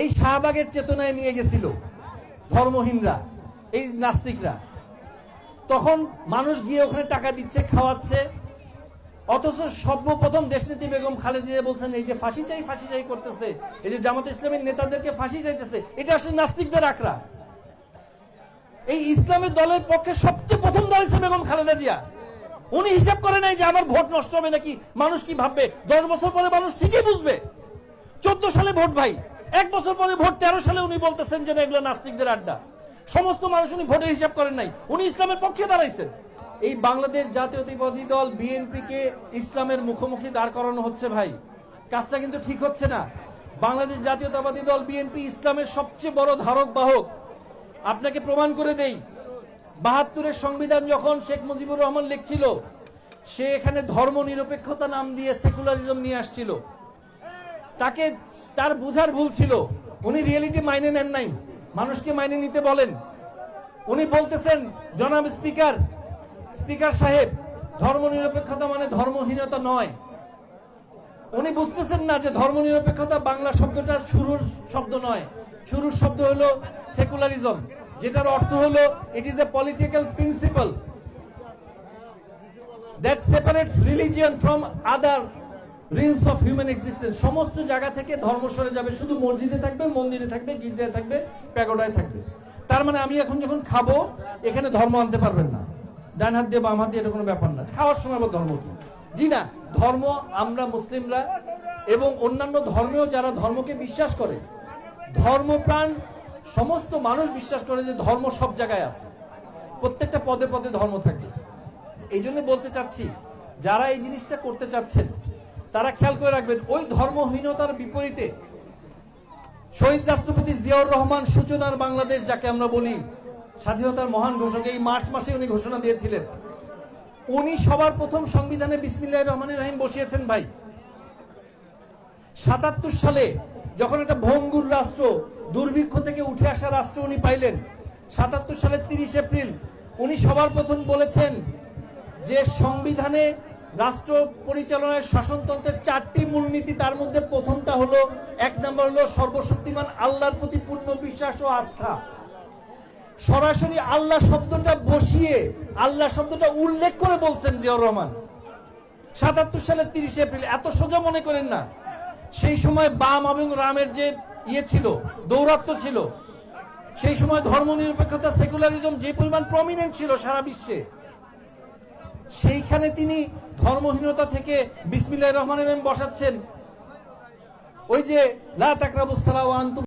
এই শাহবাগের চেতনায় নিয়ে গেছিল ধর্মহীনরা, এই নাস্তিকরা। তখন মানুষ গিয়ে ওখানে টাকা দিচ্ছে, খাওয়াচ্ছে, অথচ সর্বপ্রথম দেশনেত্রী বেগম খালেদা জিয়া বলছেন এই যে ফাঁসি চাই করতেছে, এই যে জামাত ইসলামের নেতাদেরকে ফাঁসি চাইতেছে, এটা আসলে নাস্তিকদের আখড়া। এই ইসলামের দলের পক্ষে সবচেয়ে প্রথম দাঁড়িয়েছে বেগম খালেদা জিয়া। উনি হিসাব করে নাই যে আমার ভোট নষ্ট হবে নাকি, মানুষ কি ভাববে। 10 বছর পরে মানুষ ঠিকই বুঝবে। 14 সালে ভোট ভাই, 1 বছর পরে ভোট, 13 সালে উনি বলতেছেন যে এগুলো নাস্তিকদের আড্ডা। সমস্ত মানুষ উনি ভোটের হিসাব করেন নাই, উনি ইসলামের পক্ষে দাঁড়াইছেন। এই বাংলাদেশ জাতীয়তাবাদী দল বিএনপি কে ইসলামের মুখোমুখি দাঁড় করানো হচ্ছে ভাই, কাজটা কিন্তু ঠিক হচ্ছে না। বাংলাদেশ জাতীয়তাবাদী দল বিএনপি ইসলামের সবচেয়ে বড় ধারক বাহক। আপনাকে প্রমাণ করে দেই, 72-এর সংবিধান যখন শেখ মুজিবুর রহমান লিখছিল, সে এখানে ধর্ম নিরপেক্ষতা নাম দিয়ে সেকুলারিজম নিয়ে আসছিল। তাকে তার বুঝার ভুল ছিল, উনি রিয়েলিটি মাইনে নেন নাই, মানুষকে মাইনে নিতে বলেন। উনি বলতেছেন জনাব স্পিকার সাহেব, ধর্ম নিরপেক্ষতা মানে ধর্মহীনতা নয়। উনি বুঝতেছেন না যে ধর্ম নিরপেক্ষতা বাংলা শব্দটা শুরুর শব্দ নয়, শুরুর শব্দ হলো সেকুলারিজম, যেটার অর্থ হলো it is a political principal that separates religion from other reels of human existence. সমস্ত জায়গা থেকে ধর্ম সরে যাবে, শুধু মসজিদে থাকবে, মন্দিরে থাকবে, গির্জায় থাকবে, প্যাগোডায় থাকবে। তার মানে আমি এখন যখন খাবো এখানে ধর্ম আনতে পারবেন না, ডান হাত দিয়ে বাম হাত দিয়ে, এটা কোনো ব্যাপার না। খাওয়ার সময় আবার ধর্ম কি? জি না, ধর্ম আমরা মুসলিমরা এবং অন্যান্য ধর্মেও যারা ধর্মকে বিশ্বাস করে, ধর্মপ্রাণ সমস্ত মানুষ বিশ্বাস করে যে ধর্ম সব জায়গায় আছে, প্রত্যেকটা পদে পদে ধর্ম থাকে। এই জন্য বলতে চাচ্ছি, যারা এই জিনিসটা করতে চাচ্ছেন তারা খেয়াল করে রাখবেন, ওই ধর্মহীনতার বিপরীতে শহীদ রাষ্ট্রপতি জিয়াউর রহমান সূচনার বাংলাদেশ যাকে আমরা বলি, স্বাধীনতার মহান ঘোষক, এই মার্চ মাসে উনি ঘোষণা দিয়েছিলেন। উনি সবার প্রথম সংবিধানে বিসমিল্লাহির রহমানির রহিম বসিয়েছেন ভাই। 77 সালে যখন একটা ভঙ্গুর রাষ্ট্র, দুর্ভিক্ষ থেকে উঠে আসা রাষ্ট্র উনি পাইলেন, 77 সালের 30 এপ্রিল উনি সবার প্রথম বলেছেন যে সংবিধানে রাষ্ট্র পরিচালনায় শাসনতন্ত্রের 4টি মূলনীতি, তার মধ্যে প্রথমটা হলো, 1 নম্বর হলো সর্বশক্তিমান আল্লাহর প্রতি পূর্ণ বিশ্বাস ও আস্থা। সরাসরি আল্লাহ শব্দটা বসিয়ে, আল্লাহ শব্দটা উল্লেখ করে বলছেন জিয়াউর রহমান 77 সালের 30 এপ্রিল। এত সোজা মনে করেন না, সেই সময় বাম এবং রামের যে ছিল, দৌরাত্ম্য ছিল, সেই সময় ধর্ম নিরপেক্ষতা, সেকুলারিজম যে পরিমাণ প্রমিনেন্ট ছিল সারা বিশ্বে, সেইখানে তিনি ধর্মহীনতা থেকে বিসমিল্লাহির রহমানির রহিম বসাচ্ছেন। ওই যে লা তাকরাবুস সালাওয়া ওয়া আনতুম